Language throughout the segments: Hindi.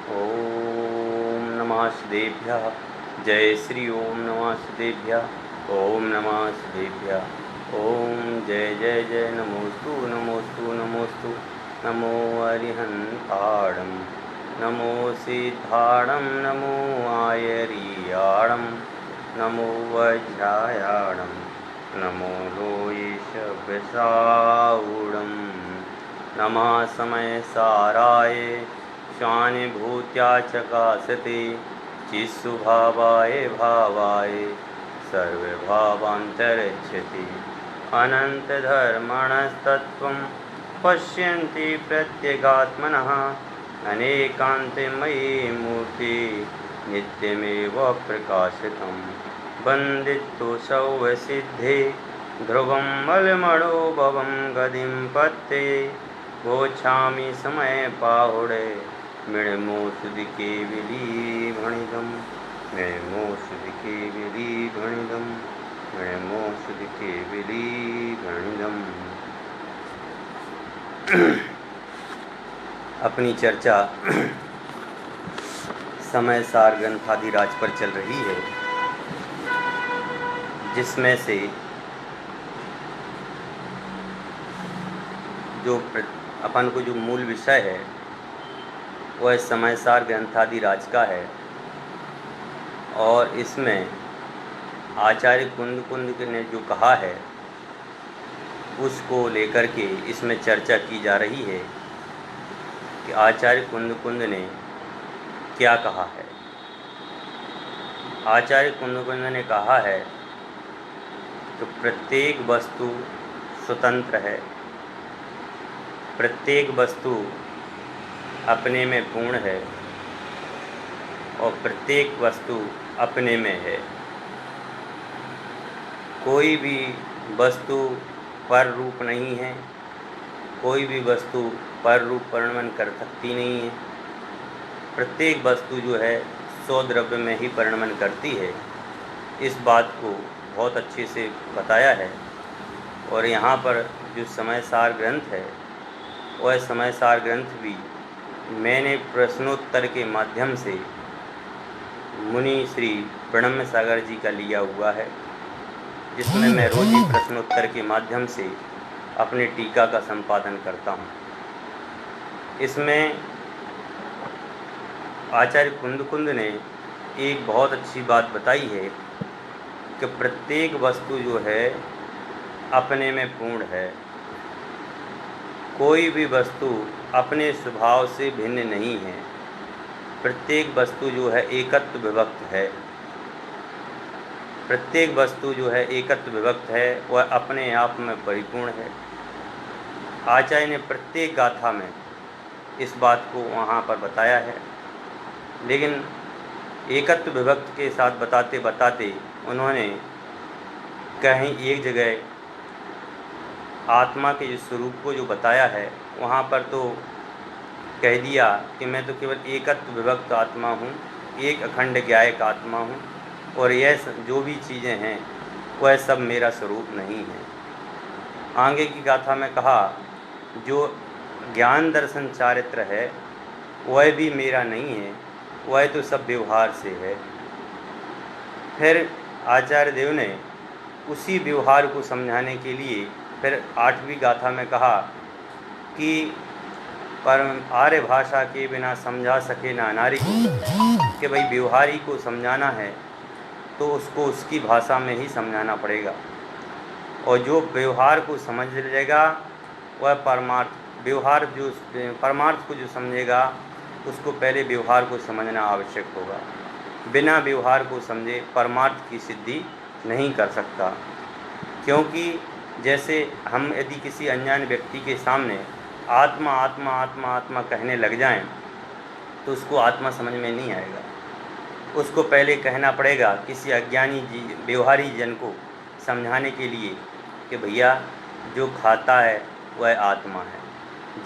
ओम नमः शिवेभ्यः। जय श्री ओम नमः शिवेभ्यः। ओम नमः शिवेभ्यः। ओम जय जय जय नमोस्तु नमोस्तु नमोस्तु। नमो अरिहन्ताणं नमो सिद्धाणं नमो आयर्याणं नमो वज्रायाणं नमो लोयेशव्यसाऊढं नमः समयसाराय स्वानुभूत्या चकासते चित्स्वभावाय भावाय सर्वभावान्तरच्छति अनन्तधर्मणस्तत्त्वं पश्यन्ति प्रत्यगात्मनः अनेकान्ते मयि मूर्ति नित्यमेव प्रकाशितं वन्दितोऽसौ सिद्धे ध्रुवं बलमणोभवं गतिं पत्ते गोच्छामि समय पाहुडे मृणमोषुधिके विलीभणितं मृणमोषुधिके विलीभणितं मृणमोषुधिके विलीभणितम्। अपनी चर्चा समय सार ग्रंथाधिराज पर चल रही है, जिसमें से जो अपन को जो मूल विषय है वह समय सार ग्रंथाधिराज का है। और इसमें आचार्य कुंद ने जो कहा है उसको लेकर के इसमें चर्चा की जा रही है कि आचार्य कुंद ने क्या कहा है। आचार्य कुंद ने कहा है कि प्रत्येक वस्तु स्वतंत्र है, प्रत्येक वस्तु अपने में पूर्ण है और प्रत्येक वस्तु अपने में है। कोई भी वस्तु पर रूप नहीं है, कोई भी वस्तु पर रूप परिणमन कर सकती नहीं है। प्रत्येक वस्तु जो है स्वद्रव्य में ही परिणमन करती है। इस बात को बहुत अच्छे से बताया है। और यहाँ पर जो समय सार ग्रंथ है वह समय सार ग्रंथ भी मैंने प्रश्नोत्तर के माध्यम से मुनि श्री प्रणम्य सागर जी का लिया हुआ है, जिसमें मैं रोज ही प्रश्नोत्तर के माध्यम से अपने टीका का संपादन करता हूँ। इसमें आचार्य कुंद ने एक बहुत अच्छी बात बताई है कि प्रत्येक वस्तु जो है अपने में पूर्ण है। कोई भी वस्तु अपने स्वभाव से भिन्न नहीं है। प्रत्येक वस्तु जो है एकत्व विभक्त है। प्रत्येक वस्तु जो है एकत्व विभक्त है, वह अपने आप में परिपूर्ण है। आचार्य ने प्रत्येक गाथा में इस बात को वहाँ पर बताया है। लेकिन एकत्व विभक्त के साथ बताते बताते उन्होंने कहीं एक जगह आत्मा के जो स्वरूप को जो बताया है वहाँ पर तो कह दिया कि मैं तो केवल एकत्व विभक्त आत्मा हूँ, एक अखंड ज्ञायक आत्मा हूँ, और यह जो भी चीज़ें हैं वह सब मेरा स्वरूप नहीं है। आगे की गाथा में कहा जो ज्ञान दर्शन चारित्र है वह भी मेरा नहीं है, वह तो सब व्यवहार से है। फिर आचार्य देव ने उसी व्यवहार को समझाने के लिए फिर 8वीं गाथा में कहा कि पर आर्य भाषा के बिना समझा सके ना नारी को, कि भाई व्यवहारी को समझाना है तो उसको उसकी भाषा में ही समझाना पड़ेगा। और जो व्यवहार को समझ लेगा वह परमार्थ परमार्थ को जो समझेगा उसको पहले व्यवहार को समझना आवश्यक होगा। बिना व्यवहार को समझे परमार्थ की सिद्धि नहीं कर सकता। क्योंकि जैसे हम यदि किसी अनजान व्यक्ति के सामने आत्मा आत्मा आत्मा आत्मा कहने लग जाएं तो उसको आत्मा समझ में नहीं आएगा। उसको पहले कहना पड़ेगा किसी अज्ञानी व्यवहारी जन को समझाने के लिए कि भैया जो खाता है वह आत्मा है,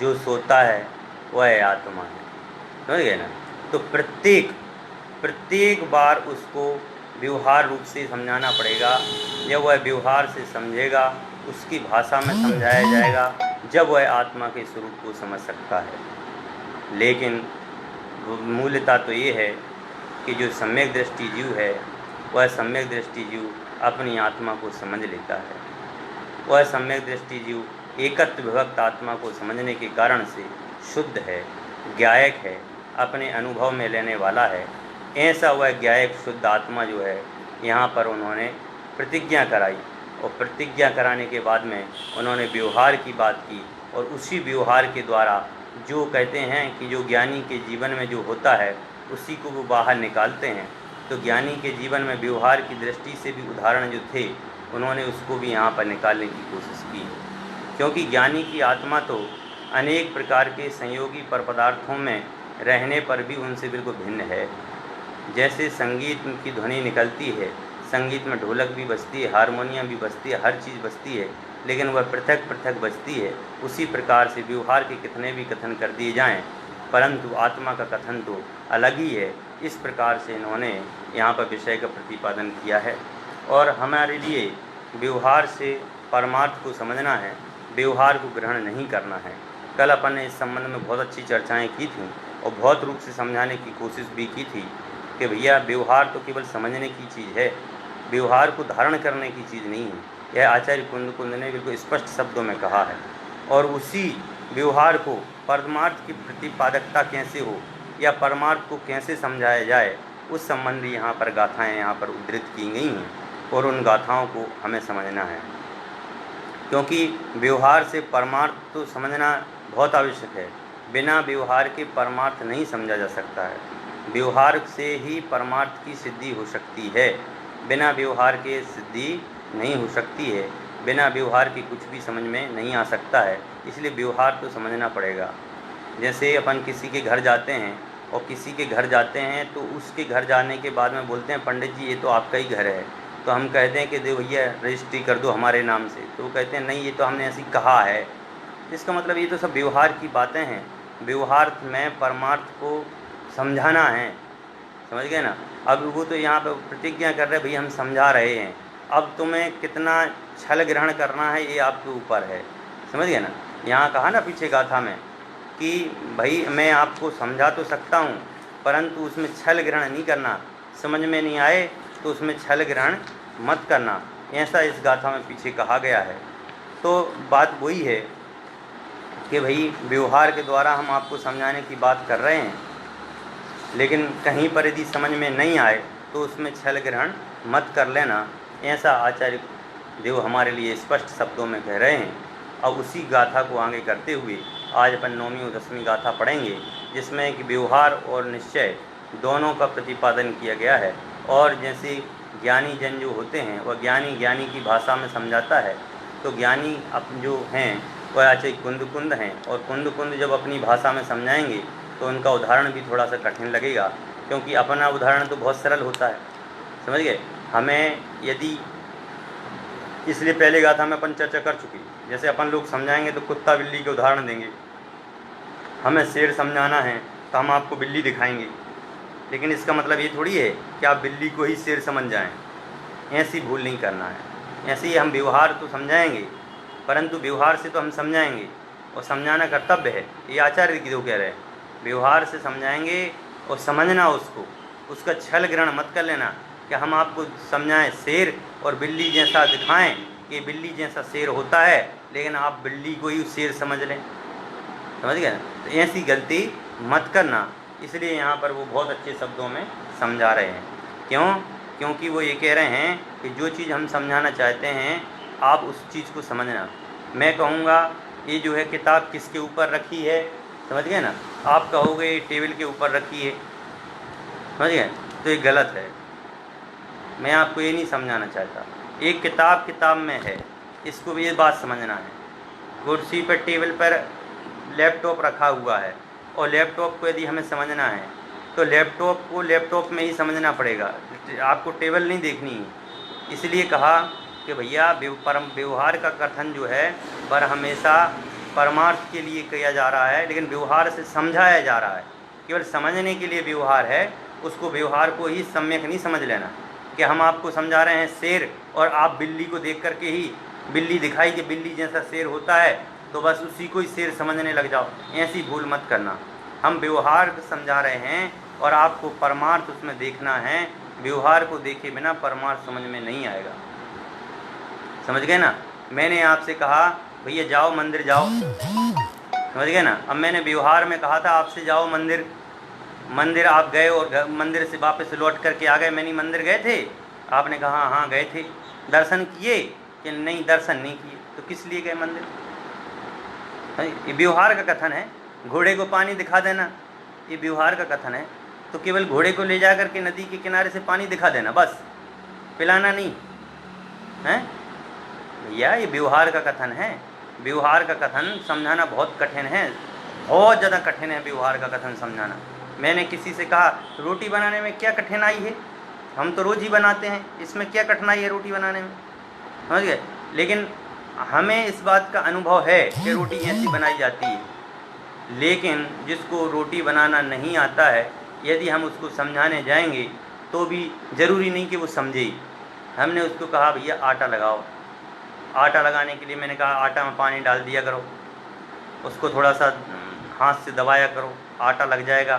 जो सोता है वह आत्मा है। समझ गए ना? तो प्रत्येक बार उसको व्यवहार रूप से समझाना पड़ेगा। जब वह व्यवहार से समझेगा उसकी भाषा में समझाया जाएगा, जब वह आत्मा के स्वरूप को समझ सकता है। लेकिन मूलतः तो ये है कि जो सम्यक दृष्टि जीव है वह सम्यक दृष्टि जीव अपनी आत्मा को समझ लेता है। वह सम्यक दृष्टि जीव एकत्व विभक्त आत्मा को समझने के कारण से शुद्ध है, ज्ञायक है, अपने अनुभव में लेने वाला है। ऐसा वह ज्ञायक शुद्ध आत्मा जो है यहाँ पर उन्होंने प्रतिज्ञा कराई, और प्रतिज्ञा कराने के बाद में उन्होंने व्यवहार की बात की, और उसी व्यवहार के द्वारा जो कहते हैं कि जो ज्ञानी के जीवन में जो होता है उसी को वो बाहर निकालते हैं। तो ज्ञानी के जीवन में व्यवहार की दृष्टि से भी उदाहरण जो थे उन्होंने उसको भी यहाँ पर निकालने की कोशिश की, क्योंकि ज्ञानी की आत्मा तो अनेक प्रकार के संयोगी पर पदार्थों में रहने पर भी उनसे बिल्कुल भिन्न है। जैसे संगीत की ध्वनि निकलती है, संगीत में ढोलक भी बजती है, हारमोनियम भी बजती है, हर चीज़ बजती है, लेकिन वह पृथक पृथक बजती है। उसी प्रकार से व्यवहार के कितने भी कथन कर दिए जाएं, परंतु आत्मा का कथन तो अलग ही है। इस प्रकार से इन्होंने यहाँ पर विषय का प्रतिपादन किया है। और हमारे लिए व्यवहार से परमार्थ को समझना है, व्यवहार को ग्रहण नहीं करना है। कल अपन ने इस संबंध में बहुत अच्छी चर्चाएं की थी और बहुत रूप से समझाने की कोशिश भी की थी कि भैया व्यवहार तो केवल समझने की चीज़ है, व्यवहार को धारण करने की चीज़ नहीं है। यह आचार्य कुंद ने बिल्कुल स्पष्ट शब्दों में कहा है। और उसी व्यवहार को परमार्थ की प्रतिपादकता कैसे हो या परमार्थ को कैसे समझाया जाए, उस संबंधी यहाँ पर गाथाएँ यहाँ पर उद्धृत की गई हैं, और उन गाथाओं को हमें समझना है, क्योंकि व्यवहार से परमार्थ तो समझना बहुत आवश्यक है। बिना व्यवहार के परमार्थ नहीं समझा जा सकता है। व्यवहार से ही परमार्थ की सिद्धि हो सकती है, बिना व्यवहार के सिद्धि नहीं हो सकती है। बिना व्यवहार के कुछ भी समझ में नहीं आ सकता है, इसलिए व्यवहार तो समझना पड़ेगा। जैसे अपन किसी के घर जाते हैं, और किसी के घर जाते हैं तो उसके घर जाने के बाद में बोलते हैं पंडित जी ये तो आपका ही घर है, तो हम कहते हैं कि दे भैया रजिस्ट्री कर दो हमारे नाम से, तो वो कहते हैं नहीं ये तो हमने ऐसी कहा है। इसका मतलब ये तो सब व्यवहार की बातें हैं। व्यवहार में परमार्थ को समझाना है, समझ गए ना। अब वो तो यहाँ पर प्रतिज्ञा कर रहे हैं, भई हम समझा रहे हैं, अब तुम्हें कितना छल ग्रहण करना है ये आपके ऊपर है, समझ गए ना। यहाँ कहा ना पीछे गाथा में कि भाई मैं आपको समझा तो सकता हूँ, परंतु उसमें छल ग्रहण नहीं करना, समझ में नहीं आए तो उसमें छल ग्रहण मत करना, ऐसा इस गाथा में पीछे कहा गया है। तो बात वही है कि भाई व्यवहार के द्वारा हम आपको समझाने की बात कर रहे हैं, लेकिन कहीं पर यदि समझ में नहीं आए तो उसमें छल ग्रहण मत कर लेना, ऐसा आचार्य देव हमारे लिए स्पष्ट शब्दों में कह रहे हैं। अब उसी गाथा को आगे करते हुए आज अपन 9वीं और 10वीं गाथा पढ़ेंगे, जिसमें कि व्यवहार और निश्चय दोनों का प्रतिपादन किया गया है। और जैसे ज्ञानी जन जो होते हैं वह ज्ञानी की भाषा में समझाता है, तो ज्ञानी अब जो हैं वह आचार्य कुंद हैं, और कुंद जब अपनी भाषा में समझाएंगे तो उनका उदाहरण भी थोड़ा सा कठिन लगेगा, क्योंकि अपना उदाहरण तो बहुत सरल होता है, समझ गए। हमें यदि इसलिए पहले गाथा में अपन चर्चा कर चुकी, जैसे अपन लोग समझाएंगे तो कुत्ता बिल्ली के उदाहरण देंगे, हमें शेर समझाना है तो हम आपको बिल्ली दिखाएंगे, लेकिन इसका मतलब ये थोड़ी है कि आप बिल्ली को ही शेर समझ जाएं। ऐसी भूल नहीं करना है। ऐसे ही हम व्यवहार तो समझाएंगे, परंतु व्यवहार से तो हम समझाएंगे और समझाना कर्तव्य है, ये आचार्य की जो कह रहे हैं। व्यवहार से समझाएंगे और समझना उसको, उसका छल ग्रहण मत कर लेना कि हम आपको समझाएं शेर और बिल्ली जैसा दिखाएं कि बिल्ली जैसा शेर होता है, लेकिन आप बिल्ली को ही शेर समझ लें, समझ गए। तो ऐसी गलती मत करना, इसलिए यहाँ पर वो बहुत अच्छे शब्दों में समझा रहे हैं। क्यों? क्योंकि वो ये कह रहे हैं कि जो चीज़ हम समझाना चाहते हैं आप उस चीज़ को समझना। मैं कहूँगा ये जो है किताब किसके ऊपर रखी है, समझ गए ना, आप कहोगे टेबल के ऊपर रखी है, समझ गए, तो ये गलत है। मैं आपको ये नहीं समझाना चाहता। एक किताब में है, इसको भी ये बात समझना है। कुर्सी पर टेबल पर लैपटॉप रखा हुआ है, और लैपटॉप को यदि हमें समझना है तो लैपटॉप को लैपटॉप में ही समझना पड़ेगा, आपको टेबल नहीं देखनी है। इसलिए कहा कि भैया व्यवहार का कथन जो है पर हमेशा परमार्थ के लिए किया जा रहा है, लेकिन व्यवहार से समझाया जा रहा है। केवल समझने के लिए व्यवहार है, उसको व्यवहार को ही सम्यक नहीं समझ लेना कि हम आपको समझा रहे हैं शेर और आप बिल्ली को देख करके ही बिल्ली दिखाई कि बिल्ली जैसा शेर होता है तो बस उसी को ही शेर समझने लग जाओ, ऐसी भूल मत करना। हम व्यवहार को समझा रहे हैं और आपको परमार्थ उसमें देखना है। व्यवहार को देखे बिना परमार्थ समझ में नहीं आएगा। समझ गए ना? मैंने आपसे कहा भैया जाओ मंदिर जाओ, समझ गए ना? अब मैंने व्यवहार में कहा था आपसे जाओ मंदिर, मंदिर आप गए और मंदिर से वापस लौट करके आ गए। मैंने मंदिर गए थे? आपने कहा हाँ गए थे। दर्शन किए कि नहीं? दर्शन नहीं किए। तो किस लिए गए मंदिर? ये व्यवहार का कथन है। घोड़े को पानी दिखा देना ये व्यवहार का कथन है। तो केवल घोड़े को ले जा करके नदी के किनारे से पानी दिखा देना, बस, पिलाना नहीं है भैया, ये व्यवहार का कथन है। व्यवहार का कथन समझाना बहुत कठिन है, बहुत ज़्यादा कठिन है व्यवहार का कथन समझाना। मैंने किसी से कहा रोटी बनाने में क्या कठिनाई है? हम तो रोज़ ही बनाते हैं, इसमें क्या कठिनाई है रोटी बनाने में? समझ गए? लेकिन हमें इस बात का अनुभव है कि रोटी ऐसी बनाई जाती है। लेकिन जिसको रोटी बनाना नहीं आता है, यदि हम उसको समझाने जाएंगे तो भी ज़रूरी नहीं कि वो समझे। हमने उसको कहा भैया आटा लगाओ। आटा लगाने के लिए मैंने कहा आटा में पानी डाल दिया करो, उसको थोड़ा सा हाथ से दबाया करो, आटा लग जाएगा।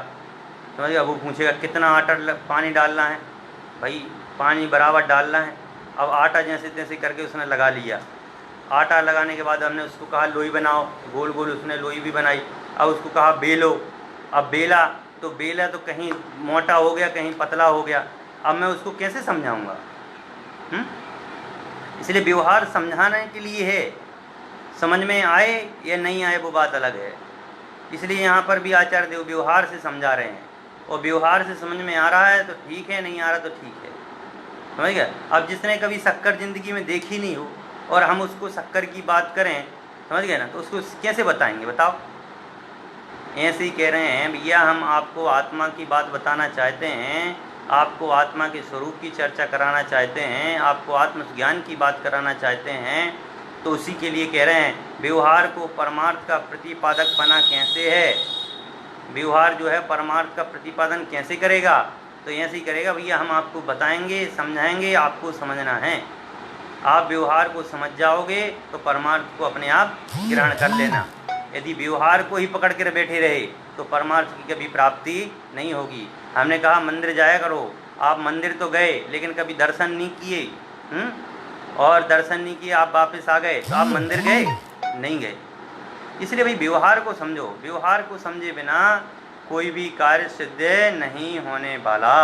समझ गया? वो पूछेगा कितना आटा पानी डालना है? भाई पानी बराबर डालना है। अब आटा जैसे तैसे करके उसने लगा लिया। आटा लगाने के बाद हमने उसको कहा लोई बनाओ, गोल गोल उसने लोई भी बनाई। अब उसको कहा बेलो। अब बेला तो कहीं मोटा हो गया, कहीं पतला हो गया। अब मैं उसको कैसे समझाऊंगा? इसलिए व्यवहार समझाने के लिए है, समझ में आए या नहीं आए वो बात अलग है। इसलिए यहाँ पर भी आचार्य देव व्यवहार से समझा रहे हैं, और व्यवहार से समझ में आ रहा है तो ठीक है, नहीं आ रहा तो ठीक है। समझ गया? अब जिसने कभी शक्कर ज़िंदगी में देखी नहीं हो और हम उसको शक्कर की बात करें, समझ गए ना, तो उसको कैसे बताएंगे? बताओ। ऐसे ही कह रहे हैं भैया हम आपको आत्मा की बात बताना चाहते हैं, आपको आत्मा के स्वरूप की चर्चा कराना चाहते हैं, आपको आत्मज्ञान की बात कराना चाहते हैं, तो उसी के लिए कह रहे हैं व्यवहार को परमार्थ का प्रतिपादक बना कैसे है? व्यवहार जो है परमार्थ का प्रतिपादन कैसे करेगा? तो ऐसे ही करेगा भैया, हम आपको बताएंगे, समझाएंगे, आपको समझना है। आप व्यवहार को समझ जाओगे तो परमार्थ को अपने आप ग्रहण कर लेना। यदि व्यवहार को ही पकड़ कर बैठे रहे तो परमार्थ की कभी प्राप्ति नहीं होगी। हमने कहा मंदिर जाया करो, आप मंदिर तो गए लेकिन कभी दर्शन नहीं किए, और दर्शन नहीं किए आप वापस आ गए, तो आप मंदिर गए? नहीं गए। इसलिए भाई व्यवहार को समझो। व्यवहार को समझे बिना कोई भी कार्य सिद्ध नहीं होने वाला।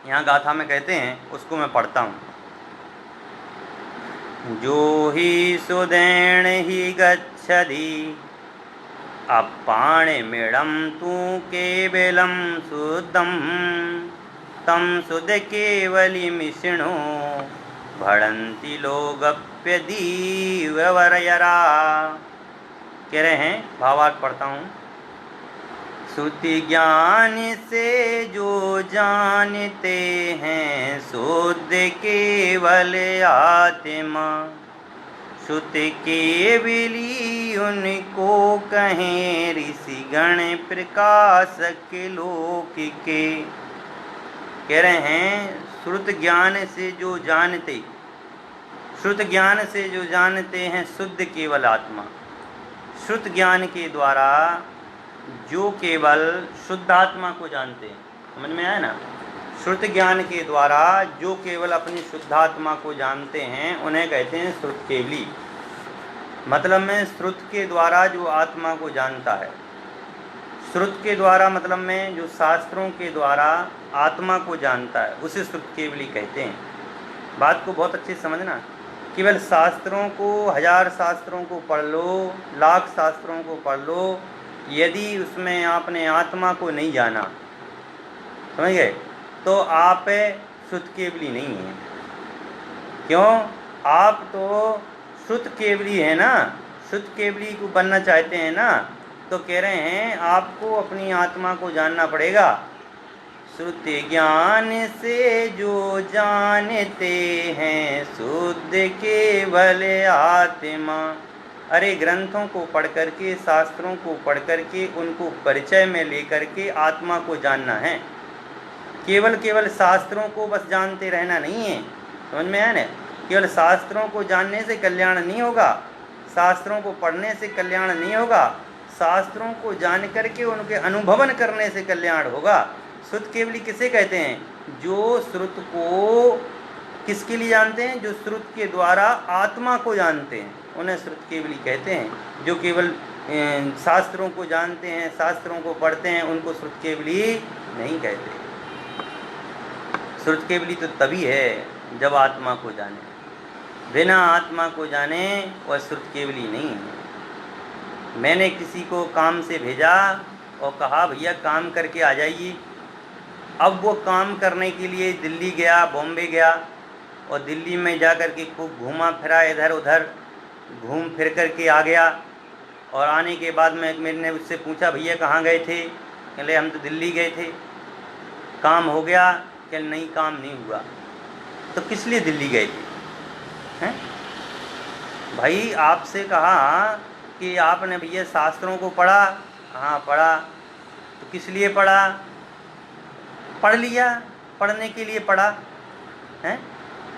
यहाँ गाथा में कहते हैं, उसको मैं पढ़ता हूँ। जो ही सुदेण ही गच्छति अपाणिमिडं तु केवलं शुद्धं तं शुद्ध केवलिमिषिणो भड़न्ति लोगप्यदीवरयरा। कह रहे हैं, भावार्थ पढ़ता हूँ। श्रुति ज्ञान से जो जानते हैं शुद्ध केवल आत्मा, श्रुति केवली उनको कहें ऋषिगण प्रकाशक लोक के। कह रहे हैं श्रुत ज्ञान से जो जानते, श्रुत ज्ञान से जो जानते हैं शुद्ध केवल आत्मा। श्रुत ज्ञान के द्वारा जो केवल शुद्ध आत्मा को जानते हैं, समझ में आया ना? श्रुत ज्ञान के द्वारा जो केवल अपनी शुद्धात्मा को जानते हैं उन्हें कहते हैं श्रुत केवली। मतलब में श्रुत के द्वारा जो आत्मा को जानता है, श्रुत के द्वारा मतलब में जो शास्त्रों के द्वारा आत्मा को जानता है, उसे श्रुत केवली कहते हैं। बात को बहुत अच्छे से समझना। केवल शास्त्रों को, 1000 शास्त्रों को पढ़ लो, लाख शास्त्रों को पढ़ लो, यदि उसमें आपने आत्मा को नहीं जाना, समझ गए, तो आप श्रुत केवली नहीं हैं। क्यों? आप तो श्रुत केवली है ना, श्रुत केवली को बनना चाहते हैं ना, तो कह रहे हैं आपको अपनी आत्मा को जानना पड़ेगा। श्रुति ज्ञान से जो जानते हैं शुद्ध केवल आत्मा। अरे ग्रंथों को पढ़ करके, शास्त्रों को पढ़ करके, उनको परिचय में लेकर के आत्मा को जानना है। केवल शास्त्रों को बस जानते रहना नहीं है, समझ में आया ना? केवल शास्त्रों को जानने से कल्याण नहीं होगा, शास्त्रों को पढ़ने से कल्याण नहीं होगा, शास्त्रों को जान करके उनके अनुभवन करने से कल्याण होगा। श्रुत केवली किसे कहते हैं? जो श्रुत को किसके लिए जानते हैं? जो श्रुत के द्वारा आत्मा को जानते हैं, उन्हें श्रुत केवली कहते हैं। जो केवल शास्त्रों को जानते हैं, शास्त्रों को पढ़ते हैं, उनको श्रुत केवली नहीं कहते। श्रुत केवली तो तभी है जब आत्मा को जाने, बिना आत्मा को जाने वह श्रुत केवली नहीं है। मैंने किसी को काम से भेजा और कहा भैया काम करके आ जाइए। अब वो काम करने के लिए दिल्ली गया, बॉम्बे गया, और दिल्ली में जा कर के खूब घूमा फिरा, इधर उधर घूम फिर कर के आ गया। और आने के बाद में मैंने उससे पूछा भैया कहाँ गए थे? कहले हम तो दिल्ली गए थे। काम हो गया? कह नहीं काम नहीं हुआ। तो किस लिए दिल्ली गए थे? हैं भाई, आपसे कहा कि आपने भैया शास्त्रों को पढ़ा। हाँ पढ़ा। तो किस लिए पढ़ा? पढ़ लिया, पढ़ने के लिए पढ़ा है।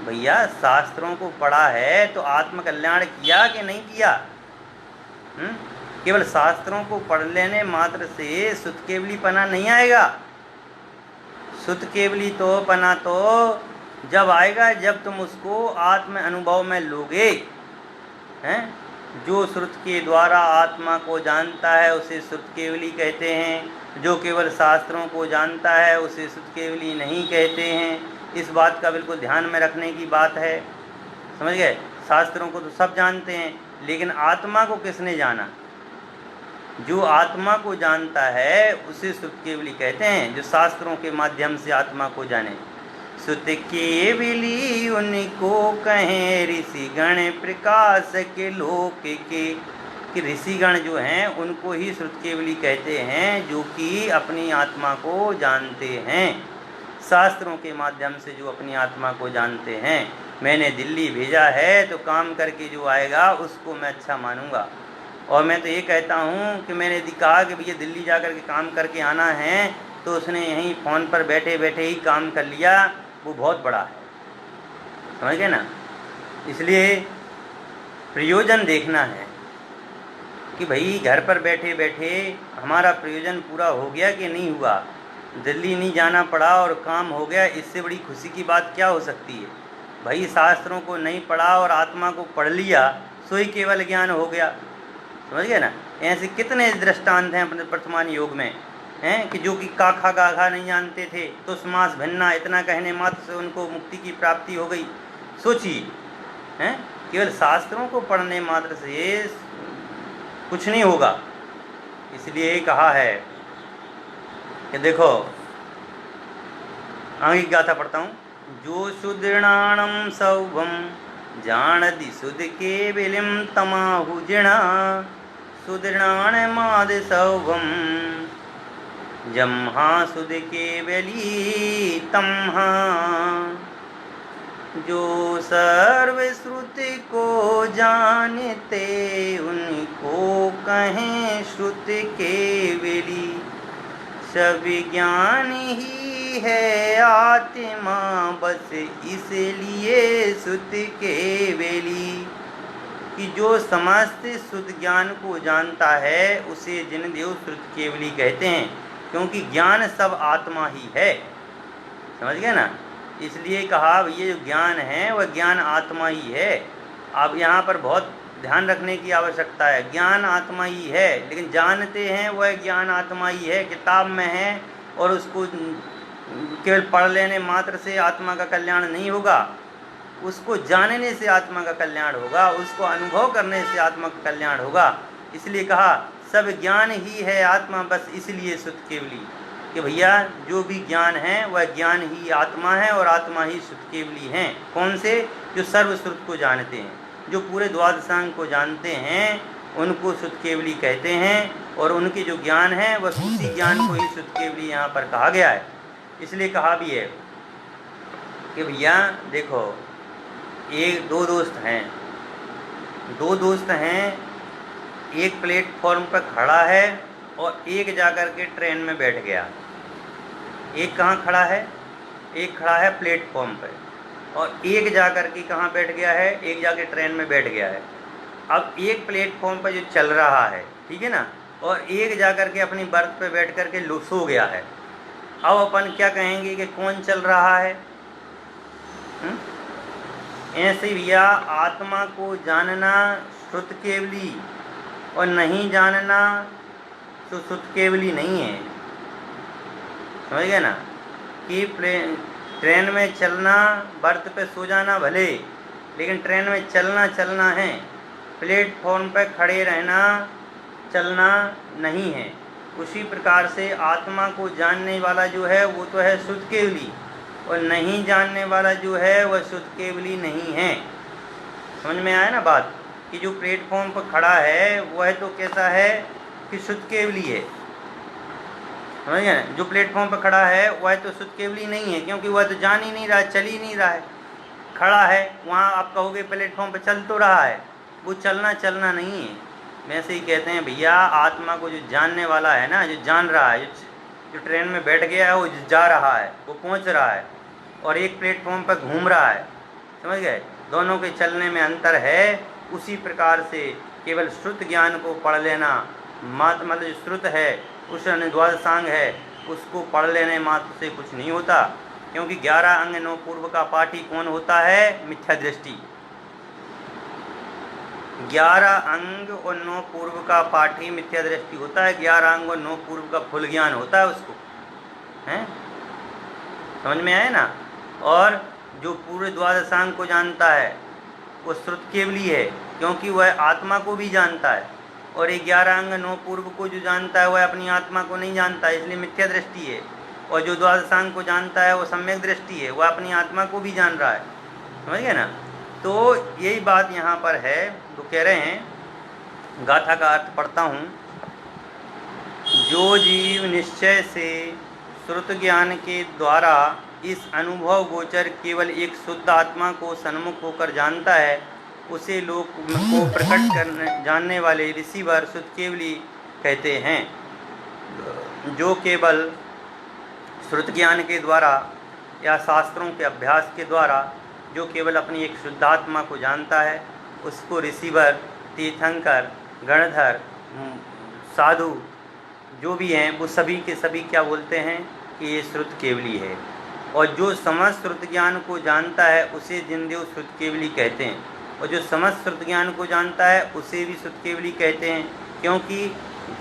भैया शास्त्रों को पढ़ा है तो आत्मकल्याण किया कि नहीं किया? केवल शास्त्रों को पढ़ लेने मात्र से सुत केवली पना नहीं आएगा। सुत केवली तो पना तो जब आएगा जब तुम उसको आत्म अनुभव में लोगे हैं। जो श्रुत के द्वारा आत्मा को जानता है उसे श्रुत केवली कहते हैं। जो केवल शास्त्रों को जानता है उसे श्रुत केवली नहीं कहते हैं। इस बात का बिल्कुल ध्यान में रखने की बात है, समझ गए। शास्त्रों को तो सब जानते हैं, लेकिन आत्मा को किसने जाना? जो आत्मा को जानता है उसे श्रुत केवली कहते हैं, जो शास्त्रों के माध्यम से आत्मा को जाने। श्रुत केवली उनको कहें ऋषिगण प्रकाश के लोक के, कि ऋषिगण जो हैं उनको ही श्रुत केवली कहते हैं, जो कि अपनी आत्मा को जानते हैं। शास्त्रों के माध्यम से जो अपनी आत्मा को जानते हैं। मैंने दिल्ली भेजा है तो काम करके जो आएगा उसको मैं अच्छा मानूंगा। और मैं तो ये कहता हूँ कि मैंने कहा कि भैया दिल्ली जा कर के काम करके आना है, तो उसने यहीं फ़ोन पर बैठे बैठे ही काम कर लिया, वो बहुत बड़ा है, समझ गए ना। इसलिए प्रयोजन देखना है कि भाई घर पर बैठे बैठे हमारा प्रयोजन पूरा हो गया कि नहीं हुआ। दिल्ली नहीं जाना पड़ा और काम हो गया, इससे बड़ी खुशी की बात क्या हो सकती है? भाई शास्त्रों को नहीं पढ़ा और आत्मा को पढ़ लिया, सो ही केवल ज्ञान हो गया, समझ गए ना। ऐसे कितने दृष्टांत हैं अपने वर्तमान योग में हैं कि जो कि काखा गाघा नहीं जानते थे तो समास भिन्ना इतना कहने मात्र से उनको मुक्ति की प्राप्ति हो गई। सोचिए हैं, केवल शास्त्रों को पढ़ने मात्र से कुछ नहीं होगा। इसलिए कहा है कि देखो आगे की गाथा पढ़ता हूँ। जो सुदृणाणम सौभम जानदि सुद केवलिम तमाहुजिणा सुदृणाण माद सौभम जम्हा सुद केवली तम्हा। जो सर्वश्रुति को जानते उनको कहें श्रुत केवली। सब ज्ञान ही है आत्मा बस इसलिए श्रुत केवली। कि जो समस्त शुद्ध ज्ञान को जानता है उसे जिनदेव श्रुत केवली कहते हैं, क्योंकि ज्ञान सब आत्मा ही है, समझ गए ना। इसलिए कहा ये जो ज्ञान है वह ज्ञान आत्मा ही है। अब यहाँ पर बहुत ध्यान रखने की आवश्यकता है। ज्ञान आत्मा ही है, लेकिन जानते हैं वह ज्ञान आत्मा ही है, किताब में है, और उसको केवल पढ़ लेने मात्र से आत्मा का कल्याण नहीं होगा। उसको जानने से आत्मा का कल्याण होगा, उसको अनुभव करने से आत्मा का कल्याण होगा। इसलिए कहा सब ज्ञान ही है आत्मा बस इसलिए श्रुत केवली। कि भैया जो भी ज्ञान है वह ज्ञान ही आत्मा है और आत्मा ही श्रुत केवली हैं। कौन से? जो सर्वश्रुत को जानते हैं, जो पूरे द्वादशांग को जानते हैं उनको श्रुत केवली कहते हैं। और उनकी जो ज्ञान है वह उसी ज्ञान को ही श्रुत केवली यहाँ पर कहा गया है। इसलिए कहा भी है कि भैया देखो दो दोस्त हैं, एक प्लेटफॉर्म पर खड़ा है और एक जाकर के ट्रेन में बैठ गया। एक कहाँ खड़ा है? एक खड़ा है प्लेटफॉर्म पर, और एक जाकर के कहाँ बैठ गया है? एक जाकर ट्रेन में बैठ गया है। अब एक प्लेटफॉर्म पर जो चल रहा है, ठीक है ना, और एक जाकर के अपनी बर्थ पे बैठ कर के सो गया है। अब अपन क्या कहेंगे कि कौन चल रहा है? ऐसे भैया आत्मा को जानना श्रुत केवली और नहीं जानना तो श्रुत केवली नहीं है। समझ गए ना कि ट्रेन में चलना, बर्थ पे सो जाना भले, लेकिन ट्रेन में चलना है। प्लेटफॉर्म पे खड़े रहना चलना नहीं है। उसी प्रकार से आत्मा को जानने वाला जो है वो तो है शुद्ध केवली, और नहीं जानने वाला जो है वह शुद्ध केवली नहीं है। समझ में आया ना बात? कि जो प्लेटफॉर्म पर खड़ा है वह तो कैसा है कि शुद्ध केवली है। समझ गए? जो प्लेटफॉर्म पर खड़ा है वह तो शुद्ध केवली नहीं है, क्योंकि वह तो जान ही नहीं रहा, चल ही नहीं रहा है। खड़ा है वहाँ, आप कहोगे प्लेटफॉर्म पर चल तो रहा है, वो चलना नहीं है। वैसे ही कहते हैं भैया आत्मा को जो जानने वाला है ना, जो जान रहा है, जो ट्रेन में बैठ गया है वो जा रहा है, वो पहुंच रहा है और एक प्लेटफॉर्म पर घूम रहा है। समझ गए? दोनों के चलने में अंतर है। उसी प्रकार से केवल श्रुत ज्ञान को पढ़ लेना मतलब जो श्रुत है, उस द्वादशांग है, उसको पढ़ लेने मात्र से कुछ नहीं होता। क्योंकि 11 अंग 9 पूर्व का पाठी कौन होता है? मिथ्या दृष्टि। 11 अंग और 9 पूर्व का पाठी मिथ्या दृष्टि होता है। 11 अंग और 9 पूर्व का फुल ज्ञान होता है उसको, हैं? समझ में आए ना? और जो पूरे द्वादशांग को जानता है वो श्रुत केवली है, क्योंकि वह आत्मा को भी जानता है। और 11 अंग 9 पूर्व को जो जानता है वह अपनी आत्मा को नहीं जानता, इसलिए मिथ्या दृष्टि है। और जो द्वादशांग को जानता है वो सम्यक दृष्टि है, वह अपनी आत्मा को भी जान रहा है। समझ गए ना? तो यही बात यहाँ पर है। तो कह रहे हैं, गाथा का अर्थ पढ़ता हूँ। जो जीव निश्चय से श्रुत ज्ञान के द्वारा इस अनुभव गोचर केवल एक शुद्ध आत्मा को सन्मुख होकर जानता है, उसे लोक को प्रकट करने जानने वाले ऋषिवर शुद्ध केवली कहते हैं। जो केवल श्रुत ज्ञान के द्वारा या शास्त्रों के अभ्यास के द्वारा जो केवल अपनी एक शुद्धात्मा को जानता है, उसको ऋषिवर, तीर्थंकर, गणधर, साधु जो भी हैं वो सभी के सभी क्या बोलते हैं कि ये श्रुत केवली है। और जो समस्त श्रुत ज्ञान को जानता है उसे जिनदेव श्रुत केवली कहते हैं। और जो समस्त श्रुत ज्ञान को जानता है उसे भी श्रुत केवली कहते हैं, क्योंकि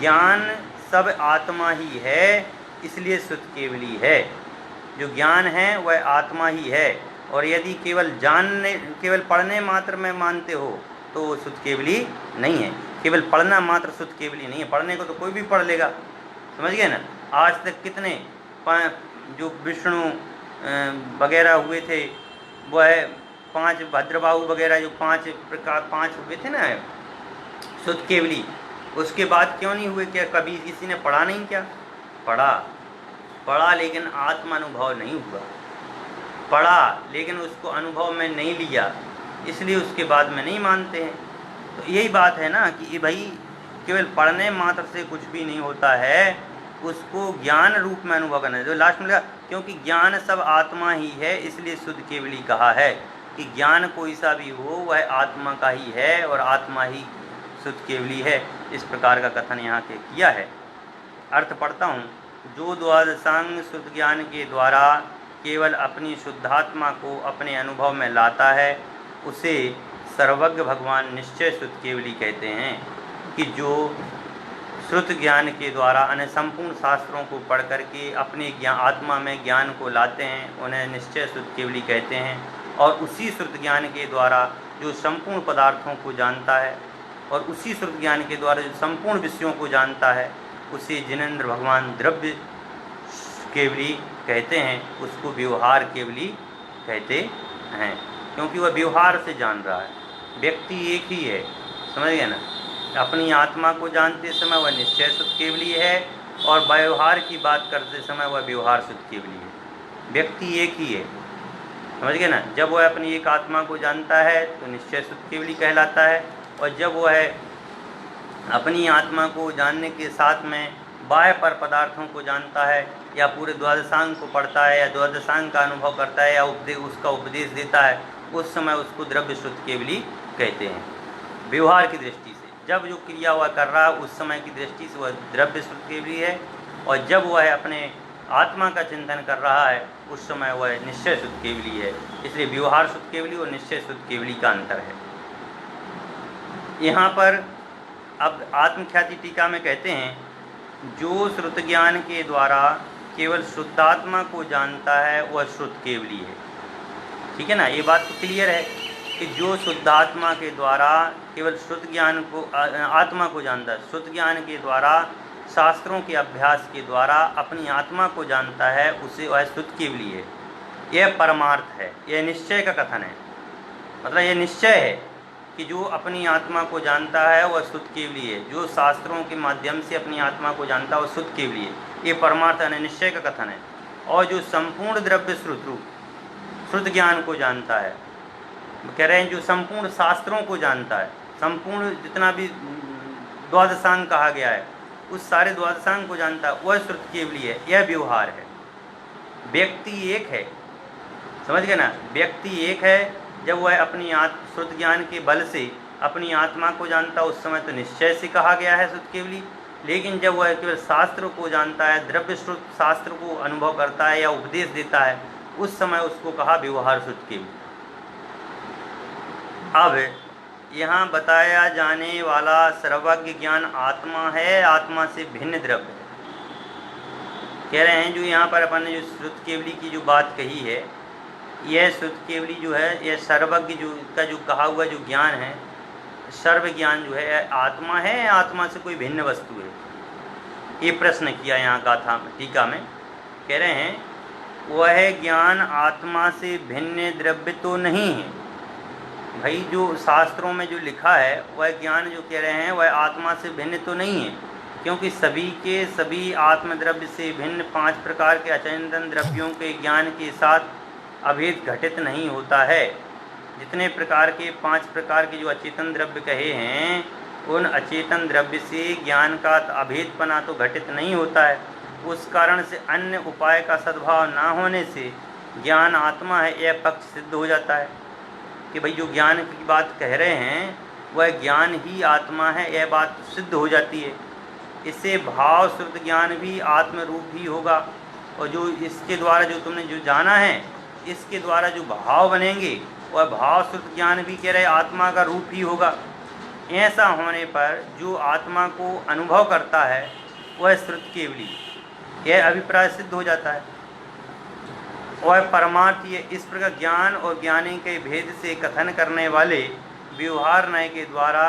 ज्ञान सब आत्मा ही है, इसलिए श्रुत केवली है। जो ज्ञान है वह आत्मा ही है। और यदि केवल पढ़ने मात्र में मानते हो तो वो शुद्ध केवली नहीं है। केवल पढ़ना मात्र शुद्ध केवली नहीं है। पढ़ने को तो कोई भी पढ़ लेगा। समझ गए ना? आज तक कितने जो विष्णु वगैरह हुए थे, वह 5 भद्रबाहु वगैरह जो 5 हुए थे ना शुद्ध केवली, उसके बाद क्यों नहीं हुए? क्या कभी किसी ने पढ़ा नहीं? क्या पढ़ा लेकिन आत्मानुभव नहीं हुआ। पढ़ा लेकिन उसको अनुभव में नहीं लिया, इसलिए उसके बाद में नहीं मानते हैं। तो यही बात है ना कि भाई केवल पढ़ने मात्र से कुछ भी नहीं होता है, उसको ज्ञान रूप में अनुभव करना है। जो लास्ट में लगा, क्योंकि ज्ञान सब आत्मा ही है, इसलिए शुद्ध केवली कहा है कि ज्ञान कोई सा भी हो वह आत्मा का ही है और आत्मा ही शुद्ध केवली है। इस प्रकार का कथन यहाँ के किया है। अर्थ पढ़ता हूँ। जो द्वादशांग शुद्ध ज्ञान के द्वारा केवल अपनी शुद्धात्मा को अपने अनुभव में लाता है, उसे सर्वज्ञ भगवान निश्चय शुद्ध केवली कहते हैं। कि जो श्रुत ज्ञान के द्वारा अन्य संपूर्ण शास्त्रों को पढ़ करके अपने आत्मा में ज्ञान को लाते हैं, उन्हें निश्चय शुद्ध केवली कहते हैं। और उसी श्रुत ज्ञान के द्वारा जो संपूर्ण पदार्थों को जानता है और उसी श्रुत ज्ञान के द्वारा जो संपूर्ण विषयों को जानता है, उसे जिनेंद्र भगवान द्रव्य केवली कहते हैं। उसको व्यवहार केवली कहते हैं, क्योंकि वह व्यवहार से जान रहा है। व्यक्ति एक ही है। समझ गए ना? अपनी आत्मा को जानते समय वह निश्चय शुद्ध केवली है और व्यवहार की बात करते समय वह व्यवहार शुद्ध केवली है। व्यक्ति एक ही है। समझ गए ना? जब वह अपनी एक आत्मा को जानता है तो निश्चय शुद्ध केवली कहलाता है, और जब वह अपनी आत्मा को जानने के साथ में बाह्य पर पदार्थों को जानता है या पूरे द्वादशांग को पढ़ता है या द्वादशांग का अनुभव करता है या उसका उपदेश देता है, उस समय उसको द्रव्य शुद्ध केवली कहते हैं व्यवहार की दृष्टि से। जब जो क्रिया वह कर रहा है उस समय की दृष्टि से वह द्रव्य श्रुत केवली है, और जब वह अपने आत्मा का चिंतन कर रहा है उस समय वह निश्चय शुद्ध केवली है। इसलिए व्यवहार शुद्ध केवली और निश्चय शुद्ध केवली का अंतर है। यहाँ पर अब आत्मख्याति टीका में कहते हैं, जो श्रुत ज्ञान के द्वारा केवल शुद्धात्मा को जानता है वह शुद्ध केवली है। ठीक है ना, ये बात तो क्लियर है कि जो शुद्धात्मा के द्वारा केवल शुद्ध ज्ञान को आत्मा को जानता है, शुद्ध ज्ञान के द्वारा शास्त्रों के अभ्यास के द्वारा अपनी आत्मा को जानता है, उसे वह शुद्ध केवली है। यह परमार्थ है, यह निश्चय का कथन है। मतलब यह निश्चय है कि जो अपनी आत्मा को जानता है वह शुद्ध केवली है, जो शास्त्रों के माध्यम से अपनी आत्मा को जानता है वह शुद्ध केवली है। ये परमार्थ है, निश्चय का कथन है। और जो संपूर्ण द्रव्य श्रुत रूप शुद्ध ज्ञान को जानता है, कह रहे हैं जो संपूर्ण शास्त्रों को जानता है, संपूर्ण जितना भी द्वादशांग कहा गया है उस सारे द्वादशांग को जानता है, वह श्रुत केवली है। यह व्यवहार है। व्यक्ति एक है, समझ गए ना, व्यक्ति एक है। जब वह अपनी शुद्ध ज्ञान के बल से अपनी आत्मा को जानता है उस समय तो निश्चय से कहा गया है शुद्ध केवली। लेकिन जब वह केवल शास्त्र को जानता है, द्रव्य श्रुत शास्त्र को अनुभव करता है या उपदेश देता है, उस समय उसको कहा व्यवहार शुद्ध केवली। अब यहाँ बताया जाने वाला सर्वज्ञ ज्ञान आत्मा है, आत्मा से भिन्न द्रव्य है। कह रहे हैं जो यहाँ पर अपन ने जो श्रुत केवली की जो बात कही है, यह श्रुत केवली जो है, यह सर्वज्ञ जो का जो कहा हुआ जो ज्ञान है, सर्व ज्ञान जो है आत्मा है, आत्मा से कोई भिन्न वस्तु है। ये प्रश्न किया यहाँ का था टीका में। कह रहे हैं वह ज्ञान आत्मा से भिन्न द्रव्य तो नहीं है। भाई जो शास्त्रों में जो लिखा है वह ज्ञान जो कह रहे हैं वह आत्मा से भिन्न तो नहीं है, क्योंकि सभी के सभी आत्मद्रव्य से भिन्न 5 प्रकार के अचेतन द्रव्यों के ज्ञान के साथ अभेद घटित नहीं होता है। जितने प्रकार के 5 प्रकार के जो अचेतन द्रव्य कहे हैं, उन अचेतन द्रव्य से ज्ञान का अभेदपना तो घटित नहीं होता है। उस कारण से अन्य उपाय का सद्भाव ना होने से ज्ञान आत्मा है यह पक्ष सिद्ध हो जाता है कि भाई जो ज्ञान की बात कह रहे हैं वह ज्ञान ही आत्मा है, यह बात सिद्ध हो जाती है। इससे भाव श्रुत ज्ञान भी आत्मरूप ही होगा, और जो इसके द्वारा जो तुमने जो जाना है इसके द्वारा जो भाव बनेंगे वह भाव श्रुत ज्ञान भी कह रहे आत्मा का रूप ही होगा। ऐसा होने पर जो आत्मा को अनुभव करता है वह श्रुत केवली, यह अभिप्राय सिद्ध हो जाता है। और परमार्थ ये इस प्रकार ज्ञान और ज्ञानी के भेद से कथन करने वाले व्यवहार न्याय के द्वारा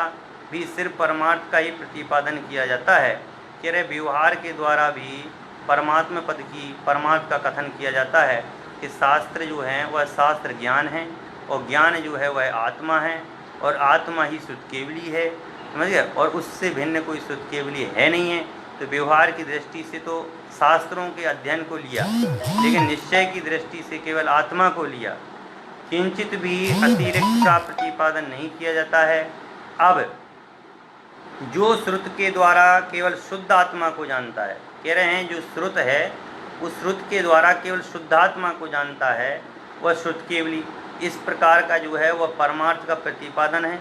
भी सिर्फ परमार्थ का ही प्रतिपादन किया जाता है। कह रहे व्यवहार के द्वारा भी परमात्मा पद की परमार्थ का कथन किया जाता है कि शास्त्र जो हैं वह शास्त्र ज्ञान है, और ज्ञान जो है वह आत्मा है, और आत्मा ही शुद्ध केवली है। समझिए, और उससे भिन्न कोई शुद्ध केवली है नहीं है। तो व्यवहार की दृष्टि से तो शास्त्रों के अध्ययन को लिया, लेकिन निश्चय की दृष्टि से केवल आत्मा को लिया, किंचित भी अतिरिक्त का प्रतिपादन नहीं किया जाता है। अब जो श्रुत के द्वारा केवल शुद्ध आत्मा को जानता है, कह रहे हैं जो श्रुत है उस श्रुत के द्वारा केवल शुद्धात्मा को जानता है वह शुद्ध केवली। इस प्रकार का जो है वह परमार्थ का प्रतिपादन है,